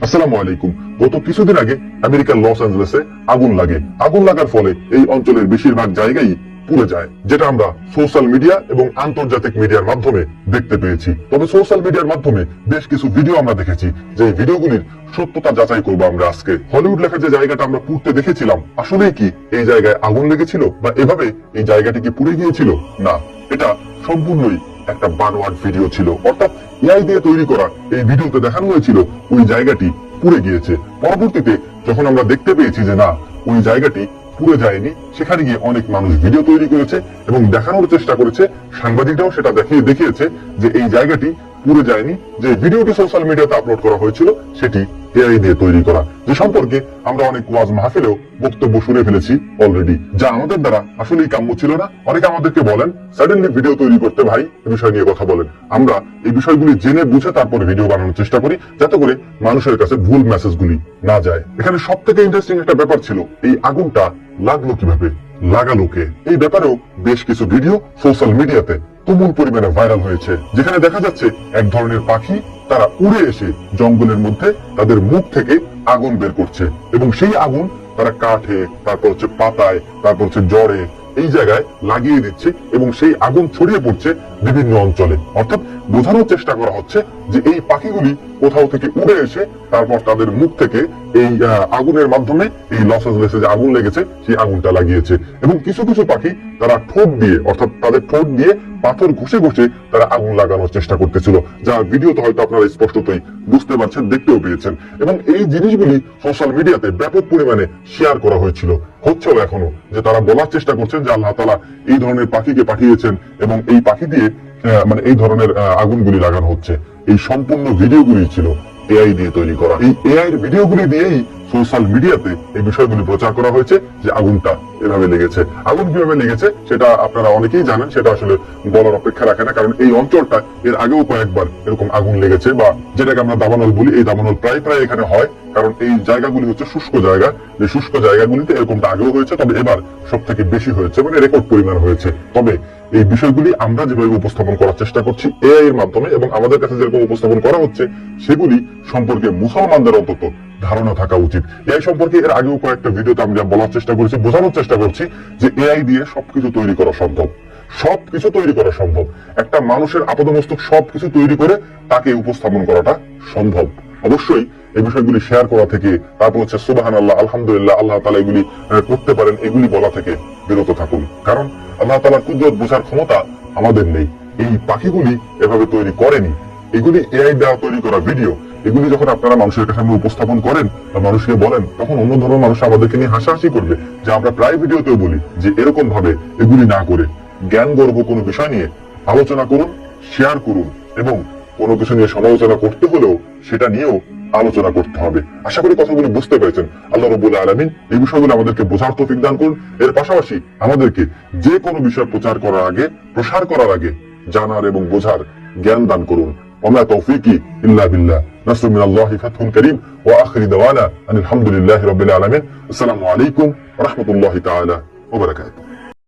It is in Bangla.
আসসালামু আলাইকুম। গত কিছুদিন আগে আমেরিকার লস অ্যাঞ্জেলেসে আগুন লাগে। আগুন লাগার ফলে এই অঞ্চলের বেশিরভাগ জায়গায় পুড়ে যায়, যেটা আমরা সোশ্যাল মিডিয়া এবং আন্তর্জাতিক মিডিয়ার মাধ্যমে দেখতে পেয়েছি। তবে সোশ্যাল মিডিয়ার মাধ্যমে বেশ কিছু ভিডিও আমরা দেখেছি, যে ভিডিওগুলির সত্যতা যাচাই করবো আমরা আজকে। হলিউড লেখা যে জায়গাটা আমরা পুড়তে দেখেছিলাম, আসলে কি এই জায়গায় আগুন লেগেছিল বা এভাবে এই জায়গাটি কি পুড়ে গিয়েছিল? না, এটা সম্পূর্ণই একটা বানোয়াট ভিডিও ছিল। অর্থাৎ এআই দিয়ে তৈরি করা এই ভিডিওতে দেখানো হয়েছিল ওই জায়গাটি পুড়ে গিয়েছে। পরবর্তীতে যখন আমরা দেখতে পেয়েছি যে না, ওই জায়গাটি পুড়ে যায়নি, সেখানে গিয়ে অনেক মানুষ ভিডিও তৈরি করেছে এবং দেখানোর চেষ্টা করেছে, সাংবাদিকরাও সেটা দেখিয়েছে যে এই জায়গাটি পুড়ে যায়নি। যে ভিডিওটি সোশ্যাল মিডিয়াতে আপলোড করা হয়েছিল সেটি এআই দিয়ে তৈরি করা, যে সম্পর্কে আমরা অনেক ওয়াজ মাহফিলেও বক্তব্য শুনে ফেলেছি অলরেডি, যা আমাদের দ্বারা আসলেই কাম্য ছিল না। অনেকে আমাদেরকে বলেন সাডেনলি ভিডিও তৈরি করতে, ভাই এই বিষয় নিয়ে কথা বলেন। আমরা এই বিষয়গুলি জেনে বুঝে তারপরে ভিডিও বানানোর চেষ্টা করি, যাতে করে মানুষের কাছে ভুল মেসেজগুলি না যায়। এখানে সব থেকে ইন্টারেস্টিং একটা ব্যাপার ছিল, এই আগুনটা লাগলো কিভাবে, লাগালো কে? এই ব্যাপারেও বেশ কিছু ভিডিও সোশ্যাল মিডিয়াতে তুমুল পরিমাণে ভাইরাল হয়েছে, যেখানে দেখা যাচ্ছে এক ধরনের পাখি তারা উড়ে এসে জঙ্গলের মধ্যে তাদের মুখ থেকে আগুন বের করছে এবং সেই আগুন তারা কাঠে, তারপর হচ্ছে পাতায়, তারপর হচ্ছে জড়ে, এই জায়গায় লাগিয়ে দিচ্ছে এবং সেই আগুন ছড়িয়ে পড়ছে বিভিন্ন অঞ্চলে। অর্থাৎ বোঝানোর চেষ্টা করা হচ্ছে যে এই পাখিগুলি কোথাও থেকে উড়ে এসে তারপর তাদের মুখ থেকে এই আগুনের মাধ্যমে এই লস অ্যাঞ্জেলেসে যে আগুন লেগেছে সেই আগুনটা লাগিয়েছে। এবং কিছু কিছু পাখি তারা ঠোঁট দিয়ে, অর্থাৎ তাদের ঠোঁট দিয়ে পাথর ঘষে ঘষে তারা আগুন লাগানোর চেষ্টা করতেছিল, যা ভিডিওতে হয়তো আপনারা স্পষ্টতই বুঝতে পারছেন, দেখতেও পেয়েছেন। এবং এই জিনিসগুলি সোশ্যাল মিডিয়াতে ব্যাপক পরিমাণে শেয়ার করা হয়েছিল, হচ্ছেও এখনো, যে তারা বলার চেষ্টা করছেন যে আল্লাহ তাআলা এই ধরনের পাখিকে পাঠিয়েছেন এবং এই পাখি দিয়ে মানে এই ধরনের আগুনগুলি লাগানো হচ্ছে। এই সম্পূর্ণ ভিডিওগুলি ছিল এআই দিয়ে তৈরি করা। এই এআই এর ভিডিওগুলি দিয়েই সোশ্যাল মিডিয়াতে এই বিষয়গুলি প্রচার করা হয়েছে যে আগুনটা এভাবে লেগেছে। আগুন কিভাবে লেগেছে সেটা আপনারা অনেকেই জানেন, সেটা আসলে বলার অপেক্ষা রাখে না, কারণ এই অঞ্চলটা এর আগেও কয়েকবার এরকম আগুন লেগেছে, বা যেটাকে আমরা দাবানল বলি, এই দাবানল প্রায় প্রায় এখানে হয়, কারণ এই জায়গাগুলি হচ্ছে শুষ্ক জায়গা। যে শুষ্ক জায়গাগুলিতে এরকমটা আগেও হয়েছে, তবে এবার সব থেকে বেশি হয়েছে, মানে রেকর্ড পরিমাণ হয়েছে। তবে এই বিষয়গুলি আমরা যেভাবে উপস্থাপন করার চেষ্টা করছি এআই এর মাধ্যমে, এবং আমাদের কাছে যেরকম উপস্থাপন করা হচ্ছে, সেগুলি সম্পর্কে মুসলমানদের অন্তত ধারণা থাকা উচিত। এআই সম্পর্কে এর আগেও কয়েকটা ভিডিওতে আমরা বলার চেষ্টা করেছি, বোঝানোর চেষ্টা করছি যে এআই দিয়ে সবকিছু তৈরি করা সম্ভব, সবকিছু তৈরি করা সম্ভব। একটা মানুষের আপাদমস্তক সবকিছু তৈরি করে তাকে উপস্থাপন করাটা সম্ভব। অবশ্যই এই বিষয়গুলি শেয়ার করা থেকে, তারপর হচ্ছে সুবহানাল্লাহ, আলহামদুলিল্লাহ, আল্লাহ তাআলা এগুলি করতে পারেন, এগুলি বলা থেকে বিরত থাকুন, কারণ আল্লাহ তাআলার কুদরত বোঝার ক্ষমতা আমাদের নেই। এই পাখিগুলি এভাবে তৈরি করেনি, এগুলি এআই দ্বারা তৈরি করা ভিডিও। এগুলি যখন আপনারা মানুষের কাছে উপস্থাপন করেন বা মানুষকে বলেন, তখন অন্য ধরনের মানুষ আমাদেরকে নিয়ে হাসাহাসি করবে। যে আমরা প্রায় ভিডিওতেও বলি যে এরকম ভাবে এগুলি না করে জ্ঞান গর্ভ কোনো বিষয় নিয়ে আলোচনা করুন, শেয়ার করুন, এবং কোনো কিছু নিয়ে সমালোচনা করতে হলেও সেটা নিয়েও আলোচনা করতে হবে। আশা করি কথাগুলো বুঝতে পেরেছেন। আল্লাহ রাব্বুল আলামিন এই বিষয়গুলো আমাদেরকে বোঝার তৌফিক দান করুন। এর পাশাপাশি আমাদেরকে যে কোনো বিষয় প্রচার করার আগে, প্রসার করার আগে জানার এবং বোঝার জ্ঞান দান করুন। ওমা তৌফিকি ইল্লা বিল্লাহ। নাসরুম মিনাল্লাহি ফাতহুন কারীম ওয়া আখিরু দাওয়ানা আলহামদুলিল্লাহি রাব্বিল আলামিন। আসসালামু আলাইকুম ওয়া রাহমাতুল্লাহি তাআলা ওয়া বারাকাতুহু।